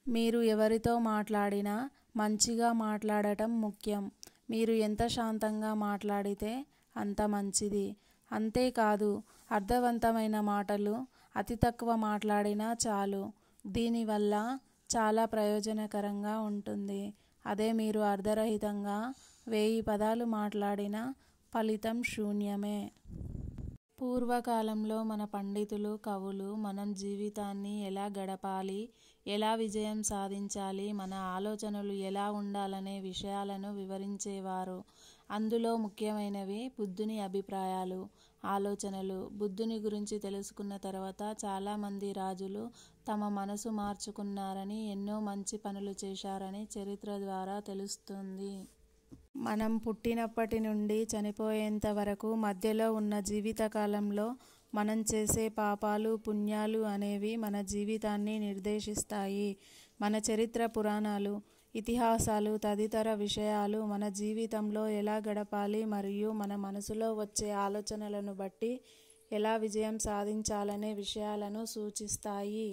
మీరు ఎవరితో మాట్లాడినా మంచిగా మాట్లాడటం ముఖ్యం. మీరు ఎంత శాంతంగా మాట్లాడితే అంత మంచిది. అంతేకాదు, అర్థవంతమైన మాటలు అతి తక్కువ మాట్లాడినా చాలు. దీనివల్ల చాలా ప్రయోజనకరంగా ఉంటుంది. అదే మీరు అర్ధరహితంగా 1000 పదాలు మాట్లాడినా ఫలితం శూన్యమే. పూర్వకాలంలో మన పండితులు, కవులు మనం జీవితాన్ని ఎలా గడపాలి, ఎలా విజయం సాధించాలి, మన ఆలోచనలు ఎలా ఉండాలనే విషయాలను వివరించేవారు. అందులో ముఖ్యమైనవి బుద్ధుని అభిప్రాయాలు, ఆలోచనలు. బుద్ధుని గురించి తెలుసుకున్న తర్వాత చాలామంది రాజులు తమ మనసు మార్చుకున్నారని, ఎన్నో మంచి పనులు చేశారని చరిత్ర ద్వారా తెలుస్తుంది. మనం పుట్టినప్పటి నుండి చనిపోయేంత వరకు మధ్యలో ఉన్న జీవితకాలంలో మనం చేసే పాపాలు, పుణ్యాలు అనేవి మన జీవితాన్ని నిర్దేశిస్తాయి. మన చరిత్ర, పురాణాలు, ఇతిహాసాలు తదితర విషయాలు మన జీవితంలో ఎలా గడపాలి మరియు మన మనసులో వచ్చే ఆలోచనలను బట్టి ఎలా విజయం సాధించాలనే విషయాలను సూచిస్తాయి.